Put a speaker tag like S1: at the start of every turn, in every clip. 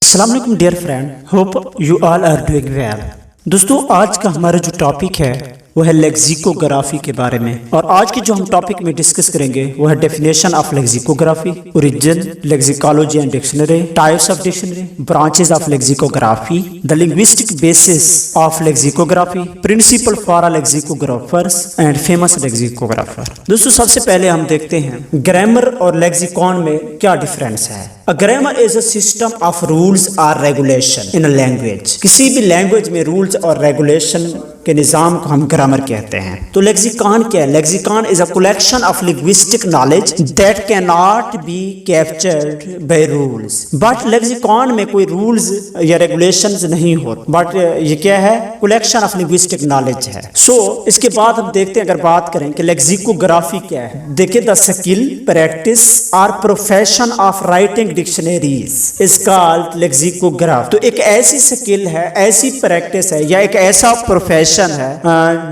S1: अस्सलाम वालेकुम dear friend, hope you all are doing well. दोस्तों, आज का हमारा जो टॉपिक है वो है लेक्सिकोग्राफी के बारे में। और आज की जो हम टॉपिक में डिस्कस करेंगे वो है definition of lexicography, origin, lexicology and dictionary, types of dictionary, branches of lexicography, the linguistic basis of lexicography, principle for lexicographers and famous lexicographer. दोस्तों, सबसे पहले हम देखते हैं ग्रामर और लेक्सिकॉन में क्या डिफरेंस है। A grammar is a system of rules or regulation in a language। किसी भी लैंग्वेज में रूल्स और रेगुलेशन के निज़ाम को हम ग्रामर कहते हैं। तो लेक्सिकॉन क्या है? Lexicon is a collection of linguistic knowledge that can not be captured by rules. But lexicon में कोई रूल्स या रेगुलेशंस नहीं होते, बट ये क्या है? कलेक्शन ऑफ लिंग्विस्टिक नॉलेज है। सो इसके बाद हम देखते हैं, अगर बात करें कि लेक्सिकोग्राफी क्या है। देखिए, द स्किल, प्रैक्टिस और profession of writing dictionaries is called lexicograph. तो एक ऐसी स्किल है, ऐसी प्रैक्टिस है या एक ऐसा प्रोफेशन है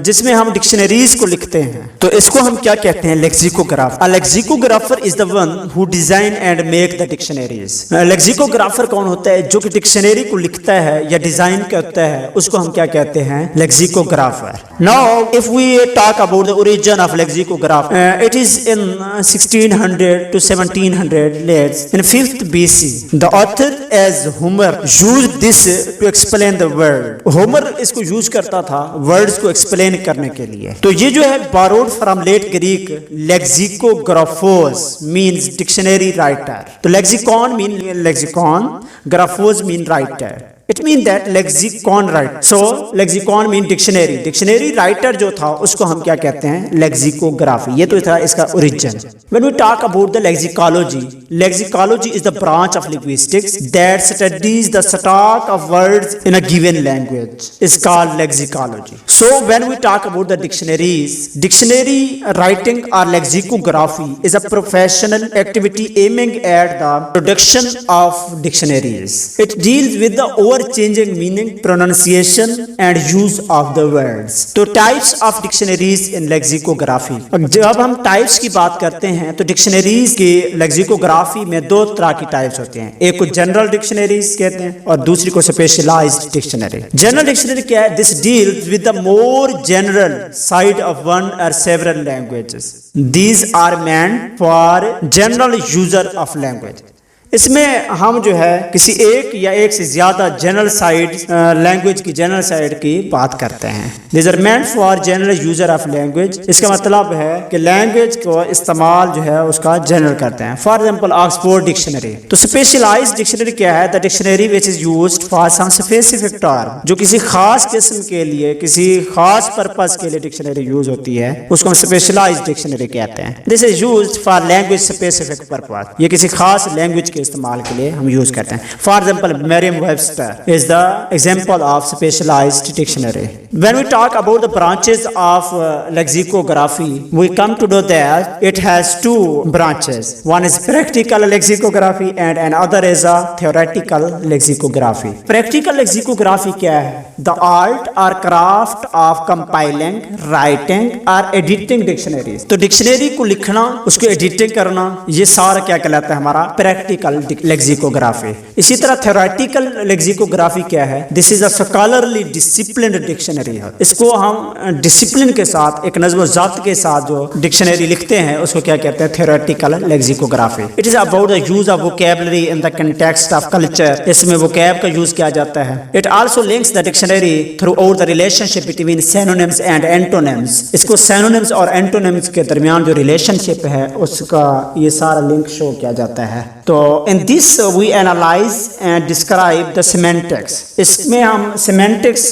S1: जिसमें हम डिक्शनरीज को लिखते हैं, तो इसको हम क्या कहते हैं? Lexicograph. A lexicographer is the one who design and make the dictionaries. Lexicographer कौन होता है? जो कि डिक्शनरी को लिखता है या डिजाइन करता है, उसको हम क्या कहते हैं? Lexicographer. Now if we talk about the origin of lexicograph, it is in 1600 to 1700 let's in 5th BC। The author as Homer used this to explain the word. Homer इसको यूज करता था वर्ड्स को explain करने के लिए। तो ये जो है borrowed from late Greek lexicographos means dictionary writer. तो lexicon mean lexicon, graphos mean writer. It means that lexicon writer. So lexicon mean dictionary. Dictionary writer जो था उसको हम क्या कहते हैं? लेक्सिकोग्राफी। ये तो था इसका origin. When we talk about the lexicology, lexicology is the branch of linguistics that studies the stock of words in a given language. Is called lexicology. So when we talk about the dictionaries, dictionary writing or lexicography is a professional activity aiming at the production of dictionaries. It deals with the changing meaning, pronunciation and use of the words. तो types of dictionaries in lexicography। जब हम types की बात करते हैं तो dictionaries के lexicography में दो तरह की टाइप्स होते हैं। एक को जनरल डिक्शनरीज कहते हैं और दूसरी को स्पेशलाइज्ड डिक्शनरी। जनरल डिक्शनरी क्या है? This deals with the more general side of one or several languages. These are meant for general user of language. इसमें हम जो है किसी एक या एक से ज्यादा जनरल साइड लैंग्वेज की जनरल साइड की बात करते हैं। This are meant for general user of language. इसका मतलब है कि लैंग्वेज को इस्तेमाल जो है उसका जनरल करते हैं। For example Oxford dictionary. तो स्पेशलाइज्ड डिक्शनरी क्या है? The dictionary which is used for some specific term. जो किसी खास किस्म के लिए, किसी खास पर्पस के लिए डिक्शनरी यूज होती है, उसको हम स्पेशलाइज्ड डिक्शनरी कहते हैं। This is used for language specific purpose. ये किसी खास लैंग्वेज इस्तेमाल के लिए हम यूज करते हैं। For example Merriam-Webster is the example of specialised dictionary. When we talk about the branches of lexicography, we come to know that it has two branches. One is practical lexicography and another is a theoretical lexicography. Practical lexicography क्या है? The art और craft of compiling, writing और editing dictionaries. तो dictionary को लिखना, उसको editing करना, ये सारा क्या कहलाता है? हमारा प्रैक्टिकल लेक्सिकोग्राफी। इसी तरह थ्योरेटिकल लेक्सिकोग्राफी क्या है? This is a scholarly disciplined dictionary है। इसको हम डिसिप्लिन के साथ, एक नज़्म ज़ब्त के साथ जो डिक्शनरी लिखते हैं उसको क्या कहते हैं? Theoretical lexicography. It is about the use of vocabulary in the context of culture. इसमें वोकैब का यूज किया जाता है। It also links the dictionary through out the relationship between synonyms and antonyms. इसको सिनोनिम्स और एंटोनिम्स के दरमियान जो रिलेशनशिप है उसका ये सारा लिंक शो किया जाता है। तो in this we analyze and describe the semantics। इसमें हम semantics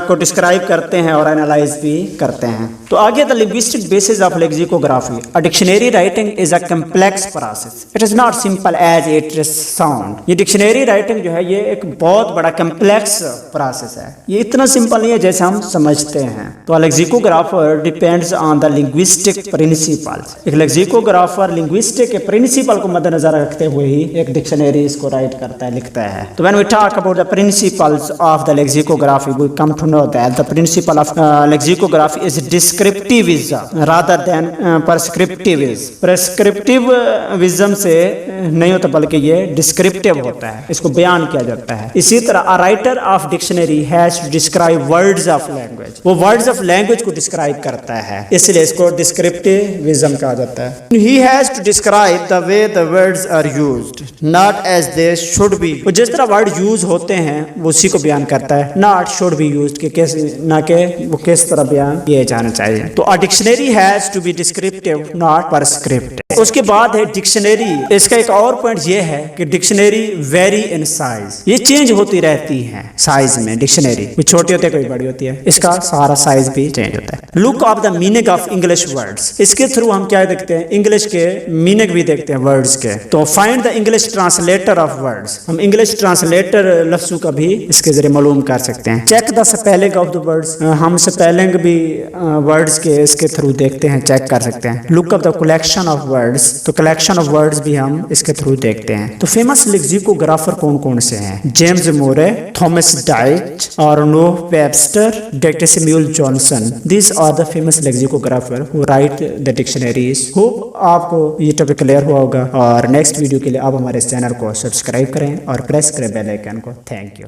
S1: को डिस्क्राइब करते हैं और एनालाइज भी करते हैं। तो आगे the linguistic basis of lexicography। A dictionary writing is a complex process। It is not simple as it is sound। ये डिक्शनरी राइटिंग जो है ये एक बहुत बड़ा complex प्रोसेस है। ये इतना सिंपल नहीं है जैसे हम समझते हैं। तो lexicographer depends on the linguistic principles. एक लेक्सिकोग्राफर लिंग्विस्टिक के प्रिंसिपल को मद्देनजर रखते हुए ही एक डिक्शनरी इसको राइट करता है, लिखता है। तो when we talk about the principles of the lexicography, we come to know that the principle of lexicography is descriptivism rather than prescriptivism. Prescriptivism से नहीं होता बल्कि ये डिस्क्रिप्टिव होता है, इसको बयान किया जाता है। इसी तरह a writer of dictionary has to describe words of language, वो वर्ड्स ऑफ लैंग्वेज को डिस्क्राइब करता है, इसलिए इसको डिस्क्रिप्टिविज्म कहा जाता है। He has to describe the way the words are used not as they should be, वो जिस तरह वर्ड यूज होते हैं वो उसी को बयान करता है, नॉट शुड बी यूज्ड कि कैसे, ना कि वो किस तरह बयान किए जाना चाहिए। तो a dictionary has to be descriptive not prescriptive. उसके बाद है डिक्शनरी। इसका एक और पॉइंट ये है कि डिक्शनरी वेरी इन साइज, ये चेंज होती रहती है साइज में। डिक्शनरी कोई छोटी होती है कोई बड़ी होती है, इसका सारा साइज भी चेंज होता है। Look of the meaning of English words, इसके थ्रू हम क्या देखते हैं, इंग्लिश के मीनिंग भी देखते हैं वर्ड्स के। तो find the English translator of words, हम इंग्लिश ट्रांसलेटर लफ्जों का भी इसके जरिए मालूम कर सकते हैं। Check the spelling of the words, हम स्पेलिंग भी वर्ड्स के इसके थ्रू देखते हैं, चेक कर सकते हैं। Look of the collection of words, तो कलेक्शन ऑफ वर्ड्स भी हम इसके थ्रू देखते हैं। तो फेमस लेक्सिकोग्राफर कौन कौन से हैं? James more, Thomas diet, Arnold Webster, doctor Samuel Johnson. These are the famous lexicographer who write the dictionaries. Hope आपको ये टॉपिक क्लियर हुआ होगा और नेक्स्ट वीडियो के लिए आप हमारे चैनल को सब्सक्राइब करें और प्रेस करें बेल आइकन को। Thank you.